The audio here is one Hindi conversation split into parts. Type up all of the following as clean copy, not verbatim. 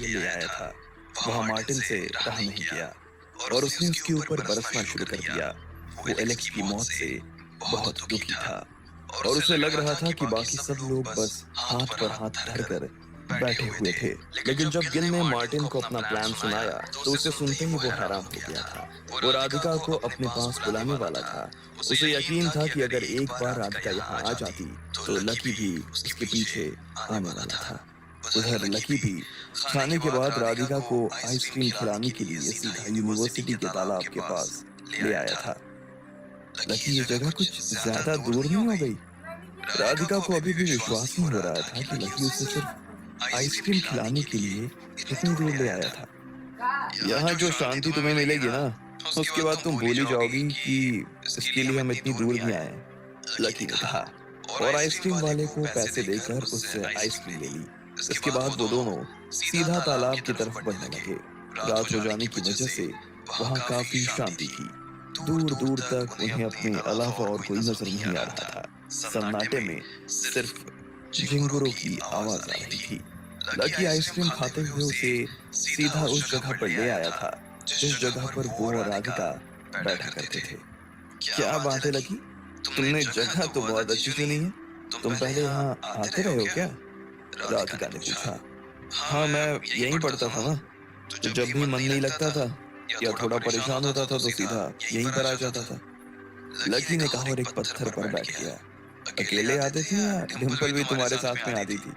लिए ले आया था वहां मार्टिन से रहा नहीं गया और उसने उसके ऊपर बरसना शुरू कर दिया। वो एलेक्स की मौत से बहुत दुखी था और उसे लग रहा था कि बाकी सब लोग बस हाथ पर हाथ धरकर बैठे हुए थे। लेकिन जब गिल ने मार्टिन को अपना प्लान सुनाया तो उसे सुनते ही वो हैरान हो गया था। वो राधिका को अपने पास बुलाने वाला था। उसे यकीन था कि अगर एक बार राधिका यहाँ आ जाती तो लकी भी उसके पीछे आने वाला था। उधर लकी भी खाने के बाद राधिका को आइसक्रीम खिलाने के लिए सीधा यूनिवर्सिटी के तालाब के पास ले आया था। लकी, ये जगह कुछ ज्यादा दूर नहीं हो गई? राधिका को अभी भी विश्वास नहीं हो रहा था कि लकी उसे सिर्फ आइसक्रीम खिलाने के लिए इतनी दूर ले आया था। यहाँ जो शांति तुम्हें मिलेगी ना, उसके बाद तुम भूल ही जाओगी कि इसके लिए हम इतनी दूर भी आए हैं, लकी ने कहा और आइसक्रीम वाले को पैसे देकर उससे आइसक्रीम ले ली। इसके बाद वो दोनों सीधा तालाब की तरफ बढ़ने लगे। रात हो जाने की वजह से वहां काफी शांति थी। दूर दूर तक उन्हें अपने अलावा और कोई नजर नहीं आ रहा था। सन्नाटे में सिर्फ झिंगुरों की आवाज आ रही थी। लकी आइसक्रीम खाते हुए उसे सीधा उस जगह पर ले आया था जिस जगह पर वो और राधिका बैठा करते थे। क्या बात है लकी, तुमने जगह तो बहुत अच्छी चुनी है। तुम पहले यहाँ आते रहे हो क्या? राधिका ने पूछा। हाँ, मैं यहीं पढ़ता था ना, तो जब भी मन नहीं लगता था या थोड़ा परेशान होता था तो सीधा यहीं पर आ जाता था, लकी ने कहा और एक पत्थर पर बैठ गया। अकेले आते थे या डिम्पल भी तुम्हारे साथ में आती थी?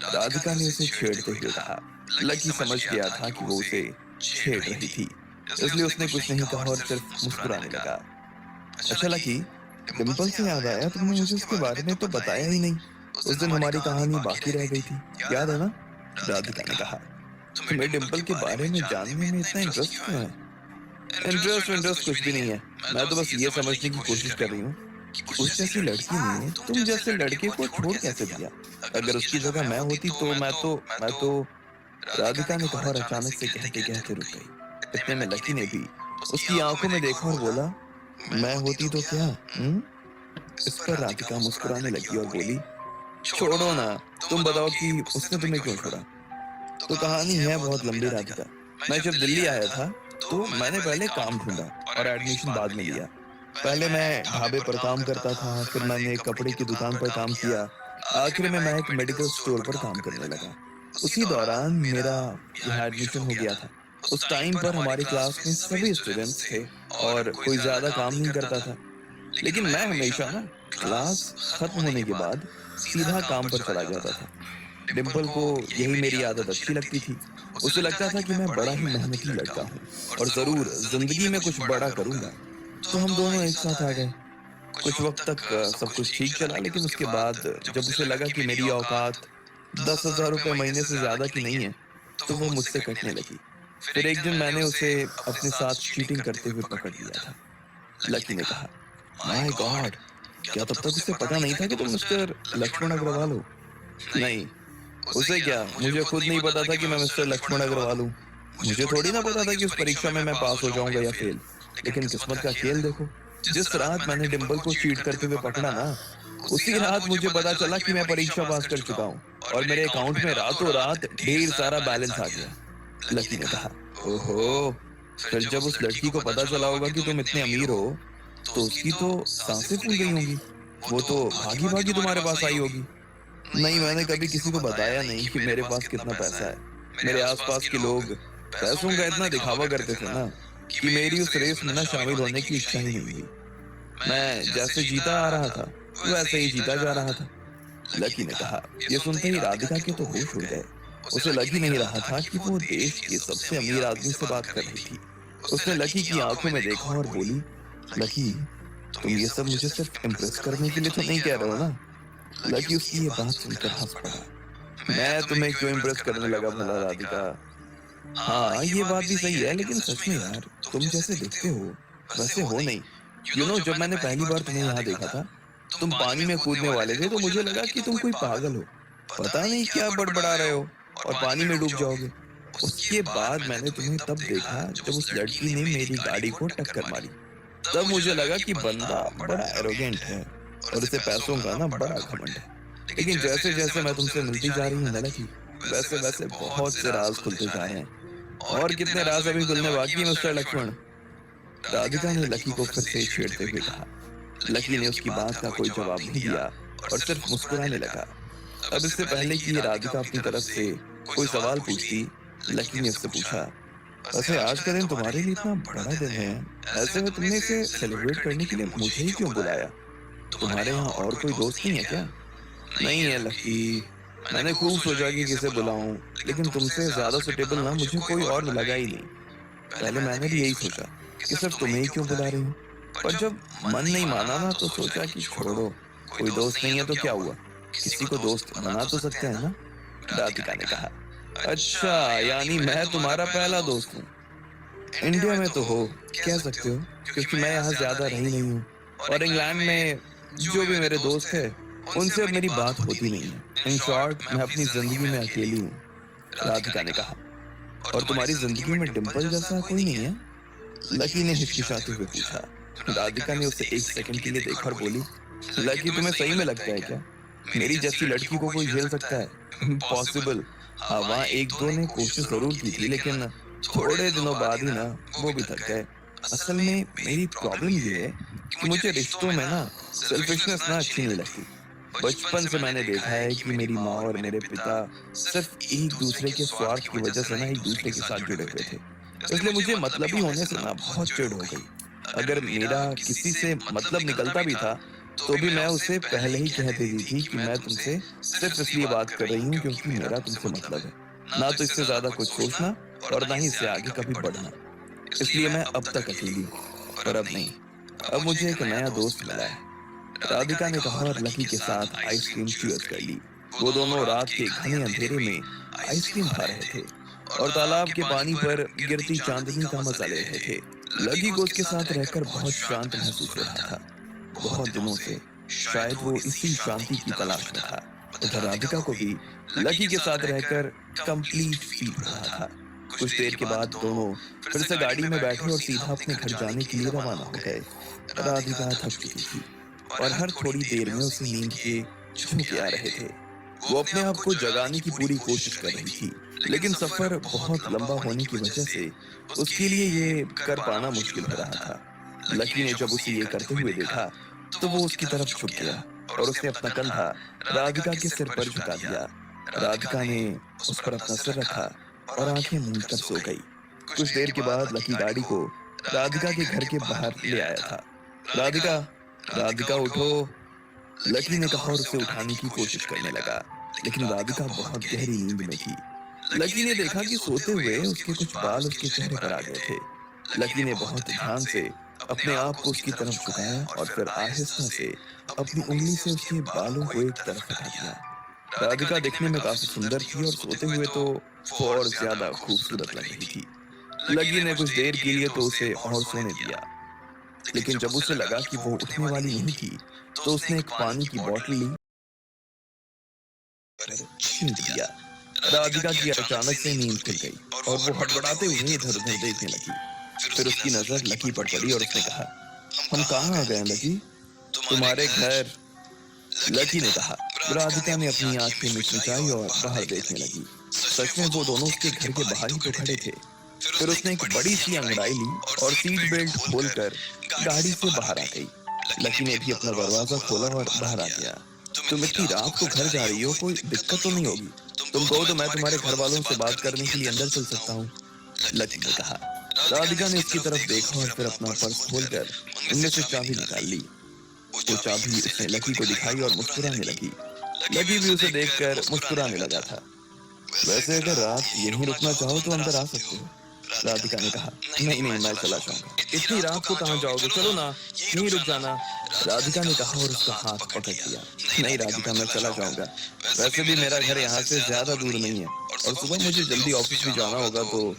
राधिका ने उसे छेड़ते हुए कहा। लकी समझ गया था कि वो उसे छेड़ रही थी, इसलिए उसने कुछ नहीं कहा और सिर्फ मुस्कुराने लगा। अच्छा लकी, डिम्पल से याद आया, तुमने मुझे उसके बारे में तो बताया ही नहीं। उस दिन हमारी कहानी बाकी रह गई थी, याद है ना? राधिका ने कहा। तुम्हें डिम्पल के बारे में जानने में इतना इंटरेस्ट क्यों है? इंटरेस्ट कुछ भी नहीं है। मैं तो बस ये समझने की कोशिश कर रही हूँ कि उस जैसी लड़की ने तुम जैसे लड़के को छोड़ कैसे दिया। अगर उसकी जगह मैं होती तो मैं तो राधिका ने कहा और अचानक से कहते कहते रुक गई। इतने में लकी ने भी उसकी आंखों में देखा और बोला, मैं होती तो क्या? इस पर राधिका मुस्कुराने लगी और बोली, छोड़ो ना, तुम बताओ कि उसने तुम्हें क्यों छोड़ा? तो कहानी है बहुत लंबी राधिका। मैं जब दिल्ली आया था तो मैंने पहले काम ढूंढा और एडमिशन बाद में लिया। पहले मैं ढाबे पर काम करता था, फिर मैंने कपड़े की दुकान पर काम किया, आखिर में मैं एक मेडिकल स्टोर पर काम करने लगा। उसी दौरान मेरा यहाँ एडमिशन हो गया था। उस टाइम पर हमारी क्लास में सभी स्टूडेंट्स थे और कोई ज्यादा काम नहीं करता था। लेकिन मैं हमेशा ना क्लास खत्म होने के बाद सीधा काम पर चला जाता था। डिम्पल को यही मेरी आदत अच्छी लगती थी। उसे लगता था कि मैं बड़ा ही मेहनती लड़का हूँ और जरूर जिंदगी में कुछ बड़ा करूंगा। तो हम दोनों एक साथ आ गए। कुछ वक्त तक सब कुछ ठीक चला, लेकिन उसके बाद जब उसे लगा कि मेरी औकात 10,000 रुपए महीने से ज्यादा की नहीं है तो वो मुझसे कटने लगी। फिर एक दिन मैंने उसे अपने साथ चीटिंग करते हुए पकड़ लिया था, लकी ने कहा। माय गॉड, क्या तब तक उसे पता नहीं था कि तुम मिस्टर लक्ष्मण अग्रवाल हो? नहीं, उसे क्या, मुझे खुद नहीं पता था कि मैं मिस्टर लक्ष्मण अग्रवाल हूँ। मुझे थोड़ी ना पता था कि उस परीक्षा में मैं पास हो जाऊंगा या फेल। लेकिन किस्मत का खेल देखो, जिस रात मैंने डिम्पल को चीट करते हुए पकड़ा ना, उसी रात मुझे पता चला कि मैं परीक्षा पास कर चुका हूँ और मेरे अकाउंट में रातों रात ढेर सारा बैलेंस आ गया, लकी ने कहा। ओहो, फिर जब उस लड़की को पता चला होगा कि तुम इतने अमीर हो तो उसकी तो सांसें फूल गई होंगी। वो तो भागी भागी तुम्हारे पास आई होगी। नहीं, मैंने कभी किसी को बताया नहीं कि मेरे पास कितना पैसा है। मेरे आसपास के लोग पैसों का इतना दिखावा करते थे ना कि मेरी उस रेस में ना शामिल होने की इच्छा ही नहीं हुई। मैं जैसे जीता आ रहा था वैसे ही जीता जा रहा था, लकी ने कहा। ये सुनते ही राधिका के तो होश उड़ गए। उसे लग ही नहीं रहा था कि वो देश के सबसे अमीर आदमी से बात कर रही थी। उसने लकी की आंखों में देखा और बोली, लकी, तुम ये सब मुझे सिर्फ इम्प्रेस करने के लिए तो नहीं कह रहे हो ना? लकी उसकी ये बात सुनकर हंस पड़ा। मैं तुम्हें क्यों इम्प्रेस करने लगा भला राधिका? हाँ, ये बात भी सही है, लेकिन सच में यार, तुम जैसे दिखते हो वैसे हो नहीं। जब मैंने पहली बार तुम्हें यहाँ देखा था, तुम पानी में कूदने वाले थे तो मुझे लगा कि तुम कोई पागल हो, पता नहीं क्या बड़बड़ा रहे हो और पानी में डूब जाओगे। उसके बाद मैंने तुम्हें तब देखा जब उस लड़की ने मेरी गाड़ी को टक्कर मारी। तब मुझे लगा कि बंदा बड़ा एरोगेंट है और उसे पैसों का ना बड़ा घमंड है। लेकिन जैसे जैसे मैं तुमसे मिलती जा रही हूँ ना लकी, वैसे वैसे बहुत से राज खुलते जा रहे हैं। और कितने राज अभी खुलने बाकी है मिस्टर लक्ष्मण? राधिका ने लकी को फिर से छेड़ते हुए कहा। लकी ने उसकी बात का कोई जवाब नहीं दिया और सिर्फ मुस्कुराने लगा। अब इससे पहले कि राधिका अपनी तरफ से कोई सवाल पूछती, लकी ने उससे पूछा, वैसे आज का दिन तुम्हारे लिए इतना बड़ा दिन है, ऐसे में तुमने इसे सेलिब्रेट करने के लिए मुझे ही क्यों बुलाया? तुम्हारे यहाँ और कोई दोस्त नहीं है क्या? नहीं है लकी, मैंने खूब सोचा कि किसे बुलाऊं, लेकिन तुमसे ज्यादा सुटेबल ना मुझे कोई और लगा ही नहीं। पहले मैंने भी यही सोचा कि सिर्फ तुम्हें ही क्यों बुला रही हूँ, पर जब मन नहीं माना ना तो सोचा कि छोड़ो, कोई दोस्त नहीं है तो क्या हुआ, किसी को दोस्त बना तो सकते हैं ना? राधिका ने कहा। अच्छा, यानी मैं तुम्हारा पहला दोस्त हूँ? इंडिया में तो हो, कह सकते हो, क्योंकि मैं यहाँ ज्यादा रही नहीं हूँ और इंग्लैंड में जो भी मेरे दोस्त है उनसे अब मेरी बात होती नहीं है। इन शॉर्ट, मैं अपनी जिंदगी में अकेली हूँ, राधिका ने कहा। और तुम्हारी जिंदगी में डिंपल जैसा कोई नहीं है? लकी ने हिचकिचाते हुए पूछा। राधिका ने उसे एक सेकंड के लिए देखा और बोली, लकी तुम्हें सही में लगता है क्या मेरी जैसी लड़की को कोई झेल सकता है? पॉसिबल। हाँ, वहाँ एक दो ने कोशिश जरूर की थी, लेकिन थोड़े दिनों बाद ही ना वो भी थक गए। असल में मेरी प्रॉब्लम ये है कि मुझे रिश्तों में ना सेल्फिशनेस ना अच्छी नहीं लगती। बचपन से मैंने देखा है कि मेरी माँ और मेरे पिता सिर्फ एक दूसरे के स्वार्थ की वजह से ना एक दूसरे के साथ जुड़े हुए थे, इसलिए मुझे मतलबी होने से ना बहुत चिढ़ हो गई। अगर मेरा किसी से मतलब निकलता भी था तो भी मैं उसे पहले ही कह देती थी कि मैं तुमसे सिर्फ इसलिए बात कर रही हूँ क्योंकि मेरा तुमसे मतलब है, ना तो इससे ज्यादा कुछ सोचना और ना ही इससे आगे कभी बढ़ना। इसलिए मैं अब तक अकेली हूँ, पर अब नहीं, अब मुझे एक नया दोस्त मिला है, राधिका ने कहा और लकी के साथ आइसक्रीम चीयर्स कर ली। वो दोनों रात के घने अंधेरे में आइसक्रीम खा रहे थे और तालाब के पानी पर गिरती चांदनी का मजा ले रहे थे। लकी को उसके साथ रहकर बहुत शांत महसूस हो रहा था। बहुत दिनों से शायद वो इसी शांति की तलाश में था। उधर राधिका को भी लकी के साथ रहकर कंप्लीट फील हो रहा था। कुछ देर के बाद दोनों फिर से गाड़ी में बैठे और सीधा अपने घर जाने के लिए रवाना हो गए। राधिका थक चुकी थी और हर थोड़ी देर में उसे नींद के झोंके आ रहे थे। वो अपने आप को जगाने की पूरी कोशिश कर रही थी, लेकिन सफर बहुत लंबा होने की वजह से उसके लिए ये कर पाना मुश्किल हो रहा था। लकी ने जब उसे ये करते हुए देखा तो वो उसकी तरफ झुक गया और उसने अपना कंधा राधिका के सिर पर झुका दिया। राधिका ने उस पर अपना सिर रखा और आंखें मूंद कर सो गई। कुछ देर के बाद लकी गाड़ी को राधिका के घर के बाहर ले आया था। राधिका, राधिका उठो, लकी ने कहा और उसे उठाने की कोशिश करने लगा, लेकिन राधिका बहुत गहरी नींद में थी। लकी ने देखा कि सोते हुए उसके कुछ बाल उसके चेहरे पर आ गए थे। लकी ने बहुत ध्यान से अपने आप को उसकी तरफ झुकाया और फिर आहिस्ता से अपनी उंगली से उसके बालों को एक तरफ हटा दिया। राधिका दिखने में काफी सुंदर थी और सोते हुए तो वो और ज्यादा खूबसूरत लग रही थी। लकी ने कुछ देर के लिए तो उसे और सोने दिया, लेकिन जब उसे लगा कि वो उठने वाली नहीं थी तो उसने एक पानी की बोतल ली और छींट दिया। राधिका की अचानक से नींद खुल गई और वो हड़बड़ाते हुए इधर उधर देखने लगी। फिर उसकी नजर लकी पर पड़ी और उसने कहा, हम कहाँ आ गए हैं लकी? तुम्हारे घर, लकी ने कहा। राधिका ने अपनी आंखें मिचमिचाई और बाहर देखने लगी। सच में वो दोनों उसके घर के बाहर ही तो खड़े थे। फिर उसने एक बड़ी सी अंगड़ाई ली और सीट बेल्ट खोलकर गाड़ी से बाहर आ गई। लकी ने भी अपना दरवाजा खोला और बाहर आ गया। तुम इतनी रात को घर जा रही हो, कोई दिक्कत तो नहीं होगी? तुम कहो तो मैं तुम्हारे घर वालों से बात करने के लिए अंदर चल सकता हूँ, लकी ने कहा। राधिका ने उसकी तरफ देखा और फिर अपना पर्स खोलकर उनमें से चाबी निकाल ली। वो चाबी उसने लकी को दिखाई और मुस्कुराने लगी। लकी भी उसे देखकर मुस्कुराने लगा था। वैसे अगर रात यहीं रुकना चाहो तो अंदर आ सकते हो, राधिका ने कहा। नहीं नहीं, मैं चला जाऊंगा। इतनी रात को कहाँ जाओगे, चलो ना, यहीं रुक जाना, राधिका ने कहा और उसका हाथ पकड़ लिया। नहीं राधिका, मैं चला जाऊंगा, वैसे भी मेरा घर यहाँ से ज्यादा दूर नहीं है और सुबह मुझे जल्दी ऑफिस भी जाना होगा, तो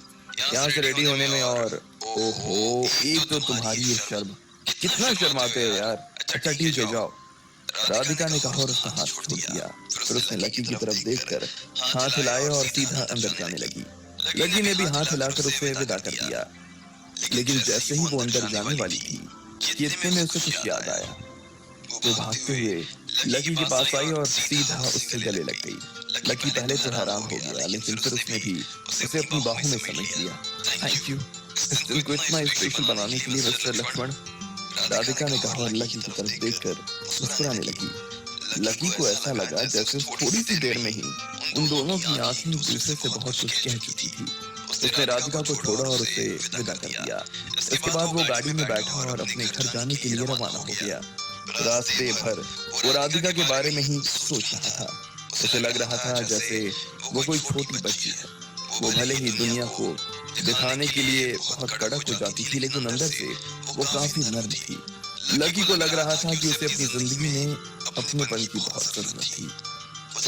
यहाँ से रेडी होने में और ओहो, एक तो तुम्हारी ये शर्म, कितना शर्माते हो यार। अच्छा ठीक है, जाओ, राधिका ने कहा और उसका हाथ छोड़ दिया। फिर उसने लकी की तरफ देखकर हाथ हिलाया और सीधा अंदर जाने लगी। लकी ने भी हाथ हिलाकर उसे विदा कर दिया, लेकिन जैसे ही वो अंदर जाने वाली थी कि इतने में उसे कुछ याद आया। वो भागते हुए लकी के पास आई और सीधा उससे गले लग गई। लकी पहले तो हैरान हो गया, लेकिन फिर उसने भी उसे अपनी बाहों में समेट लिया। थैंक यू इस दिन को इतना स्पेशल बनाने के लिए मिस्टर लक्ष्मण, राधिका ने कहा और लकी की तरफ देखकर मुस्कुराने लगी। लकी को ऐसा लगा जैसे थोड़ी सी देर में ही उन दोनों की आंखें एक दूसरे से बहुत कुछ कह चुकी थी। उसने राधिका को छोड़ा और उसे विदा कर दिया। इसके बाद वो गाड़ी में बैठा और अपने घर जाने के लिए रवाना हो गया। रास्ते भर वो राधिका के बारे में ही सोच रहा था। उसे लग रहा था जैसे वो कोई छोटी बच्ची है। वो भले ही दुनिया को दिखाने के लिए बहुत कड़क हो जाती थी, लेकिन अंदर से वो काफी नर्म थी। लकी को लग रहा था कि उसे अपनी जिंदगी में अपनेपन की बहुत जरूरत थी।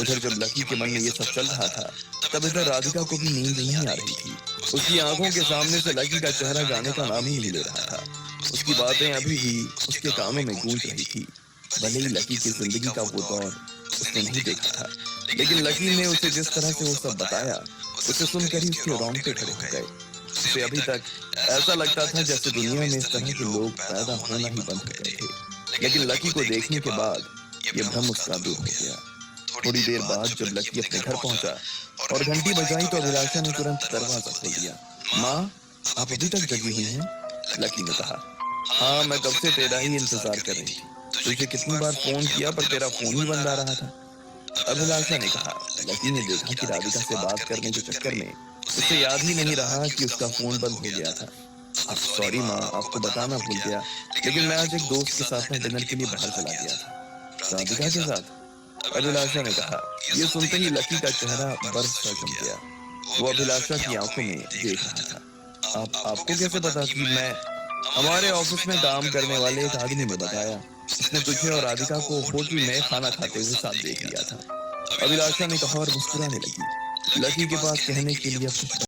उधर जब लकी के मन में ये सब चल रहा था, तब इधर राधिका को भी नींद नहीं आ रही थी। उसकी आंखों के सामने से लकी का चेहरा जाने का नाम ही नहीं ले रहा था। उसकी बातें अभी भी उसके कानों में गूंज रही थी। भले ही लकी की जिंदगी का वो दौर उसने नहीं देखा था, लेकिन लकी ने उसे जिस तरह से वो सब बताया, उसे सुनकर ही उसके रोंगटे खड़े हो गए। उसे अभी तक ऐसा लगता था जैसे दुनिया में इस तरह के लोग पैदा होना ही बंद हो गए थे, लेकिन लकी को देखने के बाद ये भ्रम उसका दूर हो गया। थोड़ी देर बाद जब लकी अपने घर पहुंचा और घंटी बजाई, तो अभिलाषा ने तुरंत दरवाजा खोल दिया। माँ, आप अभी तक जगी हुई हैं? लकी ने कहा। हाँ, मैं कब से तेरा ही इंतजार कर रही थी। तुझे कितनी बार फोन किया पर तेरा फोन ही बंद आ रहा था, अभिलाषा ने कहा। लकी ने देखा कि राधिका से बात करने के चक्कर में उसे याद ही नहीं रहा कि उसका फोन बंद हो गया था। अब सॉरी माँ, आपको बताना भूल गया, लेकिन मैं आज एक दोस्त के साथ में डिनर के लिए बाहर चला गया था। राधिका के साथ? अभिलाषा ने कहा। ये सुनते ही लकी का चेहरा बर्फ सा जम गया। वो अभिलाषा की आंखों में देख रहा था। आपको कैसे पता कि मैं? हमारे ऑफिस में काम करने वाले एक आदमी ने बताया। उसने तुझे और राधिका को होटल में खाना खाते हुए साथ देख लिया था, अभिलाषा ने कहा और मुस्कुराने लगी। लकी के पास कहने के लिए अब कुछ